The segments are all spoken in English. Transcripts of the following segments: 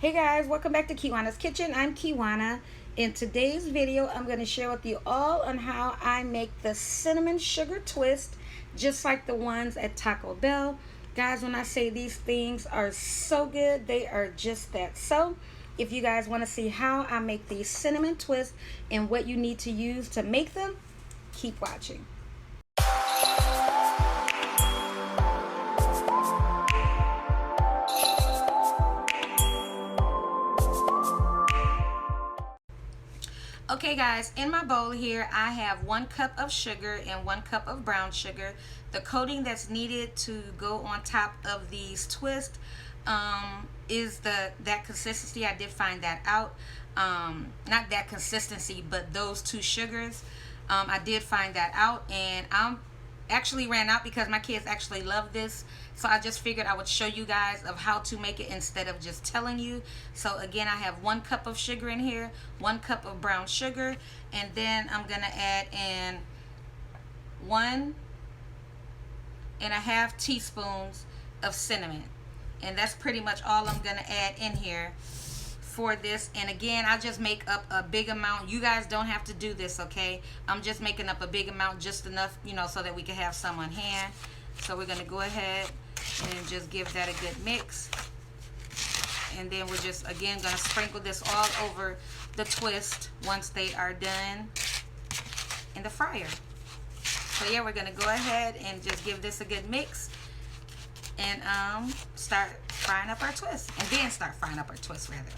Hey guys, welcome back to Kiwanna's Kitchen. I'm Kiwanna. In today's video, I'm going to share with you all on how I make the cinnamon sugar twist, just like the ones at Taco Bell. Guys, when I say these things are so good, they are just that. So, if you guys want to see how I make these cinnamon twists and what you need to use to make them, keep watching. Okay guys, in my bowl here I have 1 cup of sugar and 1 cup of brown sugar. The coating that's needed to go on top of these twists is that consistency. I did find that out. Not that consistency, but those 2 sugars. I did find that out, and I'm actually ran out because my kids actually love this, so I just figured I would show you guys of how to make it instead of just telling you. So again, I have 1 cup of sugar in here, 1 cup of brown sugar, and then I'm gonna add in 1.5 teaspoons of cinnamon, and that's pretty much all I'm gonna add in here for this. And again, I just make up a big amount. You guys don't have to do this, okay? I'm just making up a big amount, just enough, you know, so that we can have some on hand. So we're gonna go ahead and just give that a good mix, and then we're just again gonna sprinkle this all over the twist once they are done in the fryer. So yeah, we're gonna go ahead and just give this a good mix and start frying up our twist, and then start frying up our twist rather.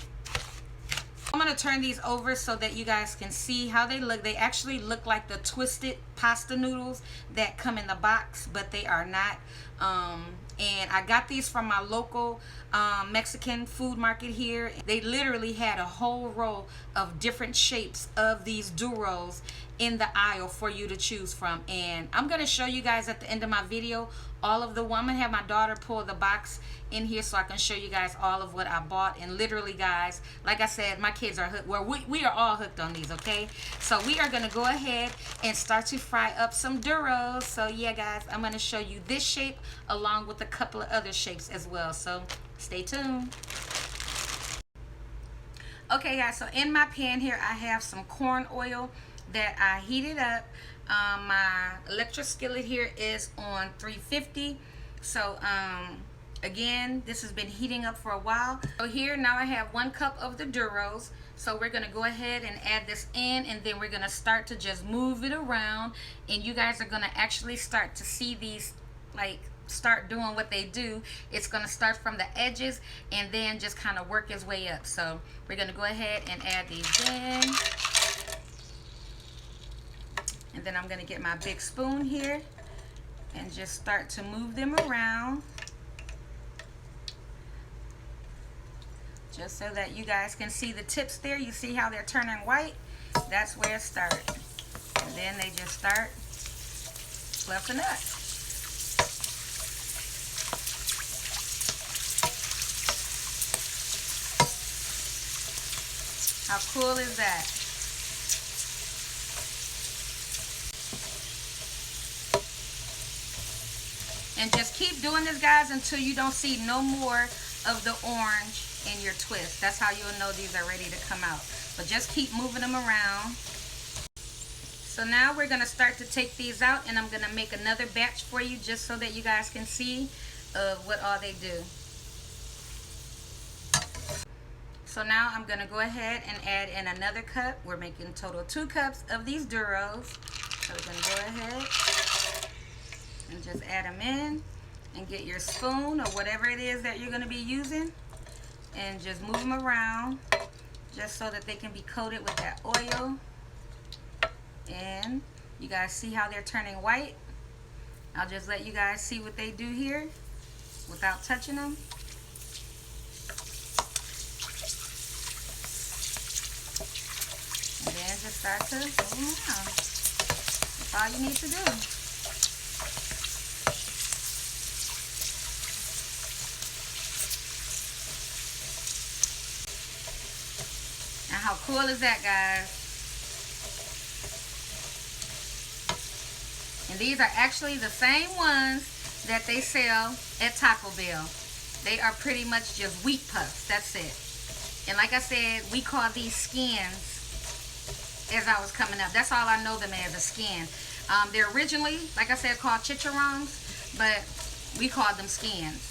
I'm going to turn these over so that you guys can see how they look. They actually look like the twisted pasta noodles that come in the box, but they are not. And I got these from my local Mexican food market here. They literally had a whole row of different shapes of these Duros in the aisle for you to choose from, and I'm going to show you guys at the end of my video all of the one. I'm going to have my daughter pull the box in here so I can show you guys all of what I bought. And literally guys, like I said, my kids are hooked. Well, we are all hooked on these, okay? So we are going to go ahead and start to fry up some Duros. So yeah guys, I'm going to show you this shape along with a couple of other shapes as well, so stay tuned. Okay guys, so in my pan here I have some corn oil that I heated up. My electric skillet here is on 350. So again, this has been heating up for a while. So here now I have 1 cup of the Duros. So we're gonna go ahead and add this in, and then we're gonna start to just move it around, and you guys are gonna actually start to see these like start doing what they do. It's gonna start from the edges and then just kind of work its way up. So we're gonna go ahead and add these in. And then I'm going to get my big spoon here and just start to move them around, just so that you guys can see the tips there. You see how they're turning white? That's where it starts. And then they just start fluffing up. How cool is that? And just keep doing this guys until you don't see no more of the orange in your twist. That's how you'll know these are ready to come out. But just keep moving them around. So now we're going to start to take these out, and I'm going to make another batch for you just so that you guys can see what all they do. So now I'm going to go ahead and add in another cup. We're making total 2 cups of these Duros. So we're going to go ahead and just add them in, and get your spoon or whatever it is that you're going to be using, and just move them around just so that they can be coated with that oil. And you guys see how they're turning white? I'll just let you guys see what they do here without touching them. And then just start to move them around. That's all you need to do. How cool is that, guys? And these are actually the same ones that they sell at Taco Bell. They are pretty much just wheat puffs. That's it. And like I said, we call these skins as I was coming up. That's all I know them as, a skin. They're originally, like I said, called chicharrones, but we call them skins.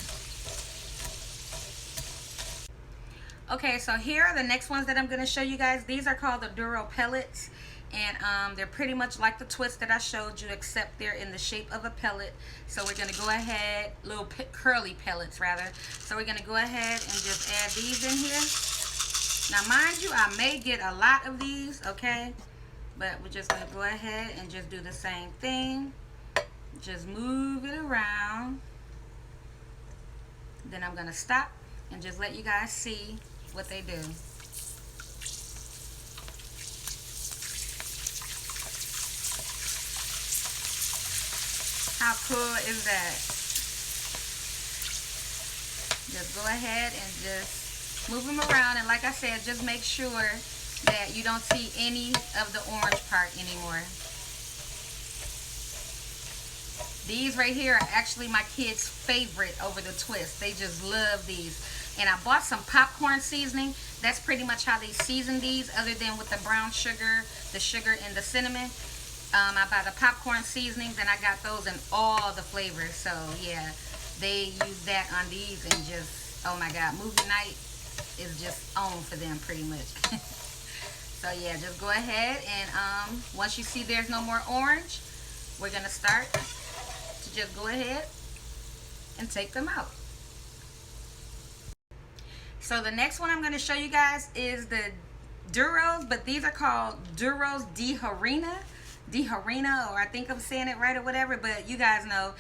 Okay, so here are the next ones that I'm going to show you guys. These are called the Duro pellets, and they're pretty much like the twist that I showed you, except they're in the shape of a pellet. So we're going to go ahead, little curly pellets rather. So we're going to go ahead and just add these in here. Now mind you, I may get a lot of these, okay? But we're just going to go ahead and just do the same thing. Just move it around. Then I'm going to stop and just let you guys see what they do. How cool is that? Just go ahead and just move them around, and like I said, just make sure that you don't see any of the orange part anymore. These right here are actually my kids' favorite over the twist. They just love these. And I bought some popcorn seasoning. That's pretty much how they season these, other than with the brown sugar, the sugar, and the cinnamon. I buy the popcorn seasonings, and I got those in all the flavors. So yeah, they use that on these, and just, oh my God, movie night is just on for them pretty much. So yeah, just go ahead and once you see there's no more orange, we're gonna start to just go ahead and take them out. So the next one I'm going to show you guys is the Duros, but these are called Duros de Harina, or I think I'm saying it right or whatever, but you guys know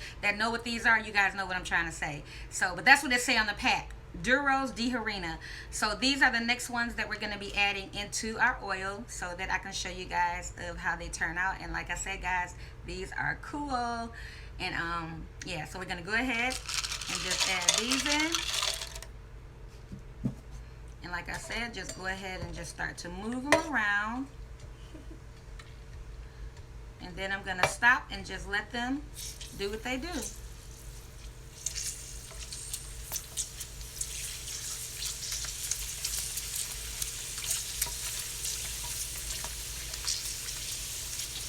what these are. You guys know what I'm trying to say. So, but that's what they say on the pack, Duros de Harina. So these are the next ones that we're going to be adding into our oil, so that I can show you guys of how they turn out. And like I said, guys, these are cool. And yeah, so we're going to go ahead and just add these in. And like I said, just go ahead and just start to move them around. And then I'm going to stop and just let them do what they do.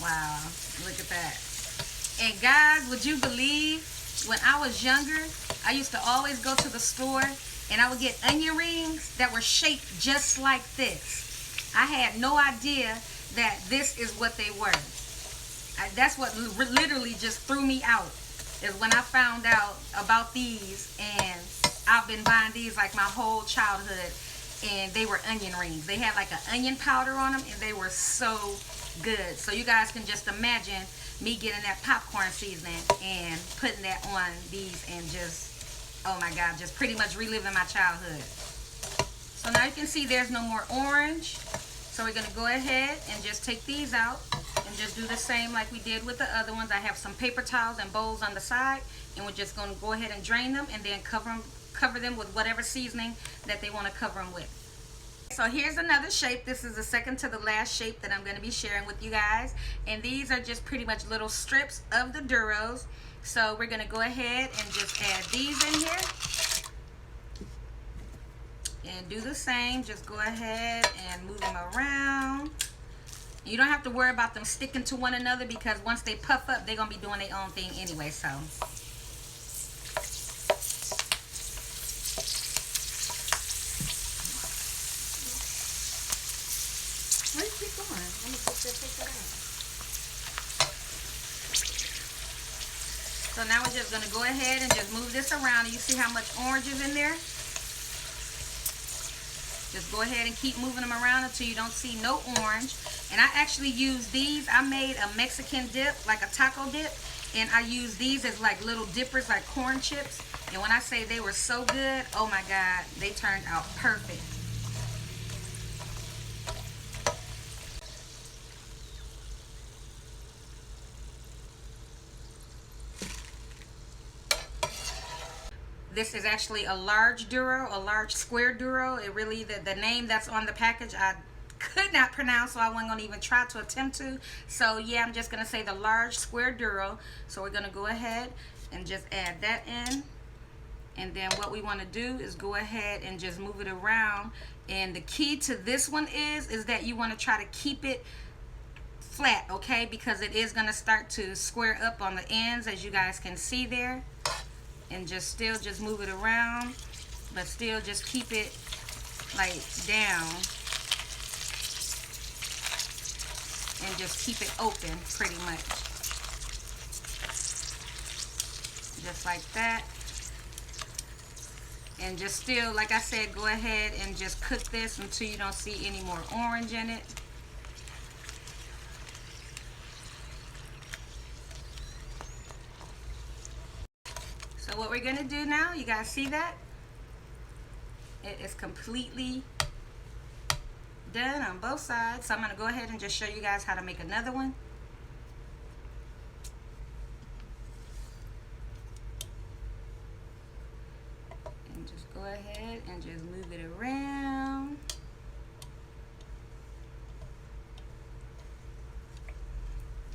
Wow, look at that. And guys, would you believe, when I was younger, I used to always go to the store and I would get onion rings that were shaped just like this. I had no idea that this is what they were. That's what literally just threw me out, is when I found out about these. And I've been buying these like my whole childhood, and they were onion rings. They had like an onion powder on them, and they were so good. So you guys can just imagine me getting that popcorn seasoning and putting that on these, and just, oh my God, just pretty much reliving my childhood. So now you can see there's no more orange. So we're going to go ahead and just take these out and just do the same like we did with the other ones. I have some paper towels and bowls on the side, and we're just going to go ahead and drain them, and then cover them with whatever seasoning that they want to cover them with. So here's another shape. This is the second to the last shape that I'm going to be sharing with you guys. And these are just pretty much little strips of the Duros. So we're going to go ahead and just add these in here. And do the same. Just go ahead and move them around. You don't have to worry about them sticking to one another, because once they puff up, they're going to be doing their own thing anyway. So where you keep going? Let me just take that out. So now we're just going to go ahead and just move this around. And you see how much orange is in there? Just go ahead and keep moving them around until you don't see no orange. And I actually use these. I made a Mexican dip, like a taco dip. And I use these as like little dippers, like corn chips. And when I say they were so good, oh my God, they turned out perfect. This is actually a large Duro, a large square Duro. It really, the name that's on the package, I could not pronounce, so I wasn't going to even try to attempt to. So yeah, I'm just going to say the large square Duro. So we're going to go ahead and just add that in. And then what we want to do is go ahead and just move it around. And the key to this one is that you want to try to keep it flat, okay? Because it is going to start to square up on the ends, as you guys can see there. And just move it around, but still just keep it like down. And just keep it open pretty much. Just like that. And just still, like I said, go ahead and just cook this until you don't see any more orange in it. So what we're gonna do now, you guys see that? It is completely done on both sides. So I'm gonna go ahead and just show you guys how to make another one. And just go ahead and just move it around.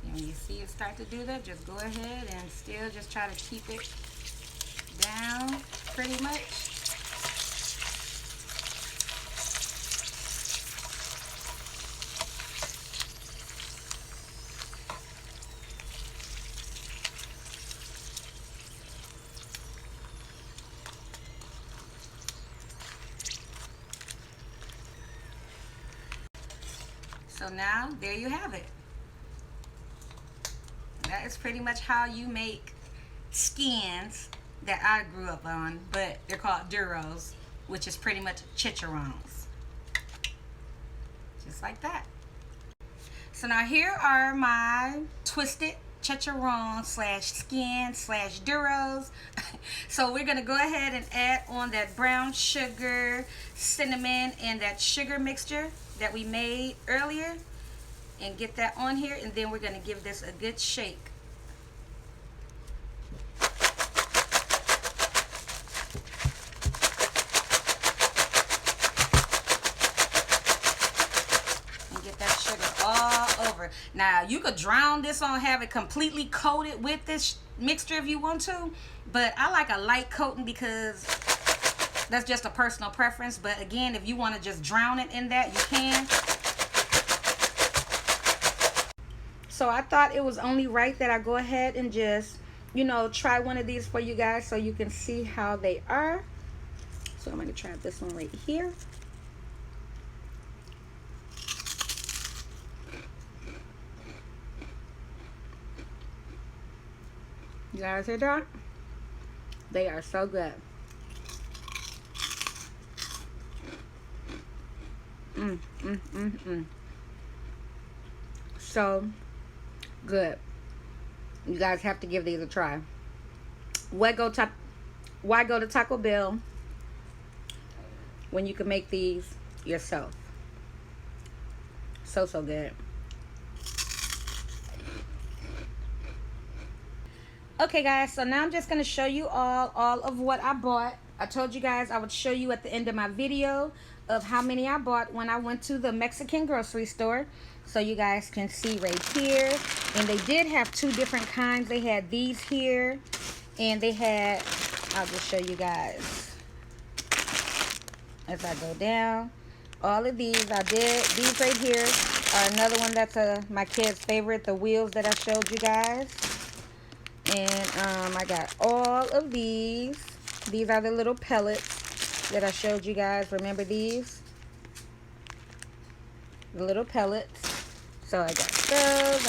And when you see it start to do that, just go ahead and still just try to keep it down pretty much. So now, there you have it. That is pretty much how you make skins that I grew up on, but they're called Duros, which is pretty much chicharrones. Just like that. So now here are my twisted chicharron slash skin slash Duros. So we're gonna go ahead and add on that brown sugar, cinnamon, and that sugar mixture that we made earlier, and get that on here, and then we're gonna give this a good shake. And get that sugar all over. Now you could drown this on, have it completely coated with this mixture if you want to, but I like a light coating because that's just a personal preference. But again, if you want to just drown it in that, you can. So I thought it was only right that I go ahead and just, you know, try one of these for you guys so you can see how they are. So I'm going to try this one right here. You guys hear that? They are so good. So good. You guys have to give these a try. Why go to Taco Bell when you can make these yourself? So good. Okay guys, so now I'm just going to show you all of what I bought. I told you guys I would show you at the end of my video of how many I bought when I went to the Mexican grocery store. So you guys can see right here. And they did have two different kinds. They had these here, and they had, I'll just show you guys as I go down. All of these, I did. These right here are another one that's my kid's favorite, the wheels that I showed you guys. And I got all of these. These are the little pellets that I showed you guys. Remember these? The little pellets. So I got those.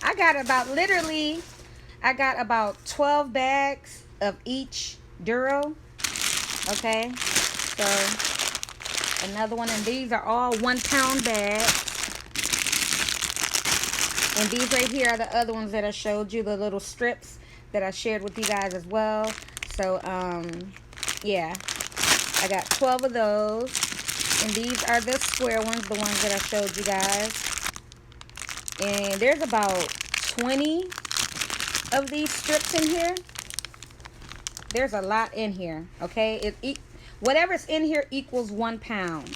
I got about 12 bags of each Duro. Okay. So another one, and these are all 1 pound bags. And these right here are the other ones that I showed you, the little strips that I shared with you guys as well. So, yeah, I got 12 of those. And these are the square ones, the ones that I showed you guys. And there's about 20 of these strips in here. There's a lot in here, okay? Whatever's in here equals 1 pound.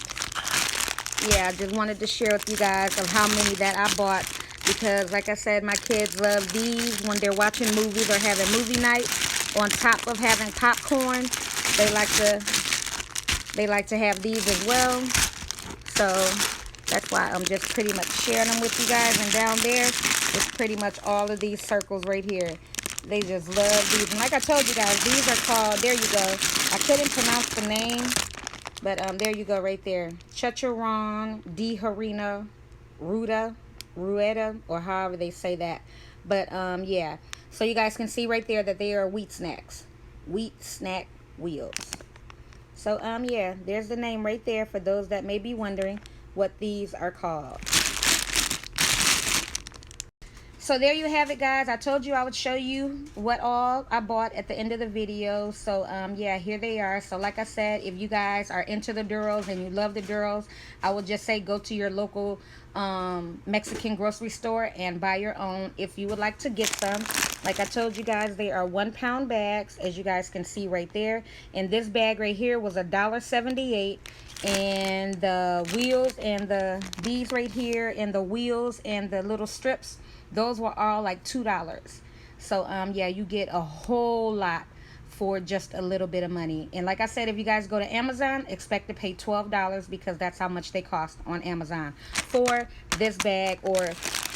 Yeah, I just wanted to share with you guys of how many that I bought. Because, like I said, my kids love these when they're watching movies or having movie night. on top of having popcorn, they like to have these as well. So that's why I'm just pretty much sharing them with you guys. And down there is pretty much all of these circles right here. They just love these. And like I told you guys, these are called, there you go. I couldn't pronounce the name, but there you go right there. Chicharron de harina rueda, or however they say that. But yeah. So you guys can see right there that they are wheat snacks. Wheat snack wheels. So yeah, there's the name right there for those that may be wondering what these are called. So there you have it, guys. I told you I would show you what all I bought at the end of the video. So yeah, here they are. So like I said, if you guys are into the Duros and you love the Duros, I would just say go to your local Mexican grocery store and buy your own if you would like to get some. Like I told you guys, they are 1 pound bags, as you guys can see right there. And this bag right here was $1.78. And the wheels and these right here and the wheels and the little strips, those were all like $2. So yeah, you get a whole lot for just a little bit of money. And like I said, if you guys go to Amazon, expect to pay $12 because that's how much they cost on Amazon for this bag, or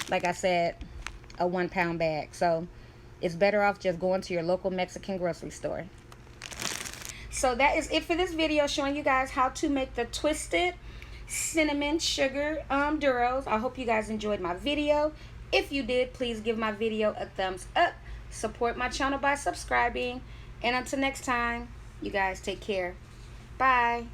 like I said, a 1 pound bag. So it's better off just going to your local Mexican grocery store. So that is it for this video, showing you guys how to make the twisted cinnamon sugar Duros. I hope you guys enjoyed my video. If you did, please give my video a thumbs up. Support my channel by subscribing. And until next time, you guys take care. Bye.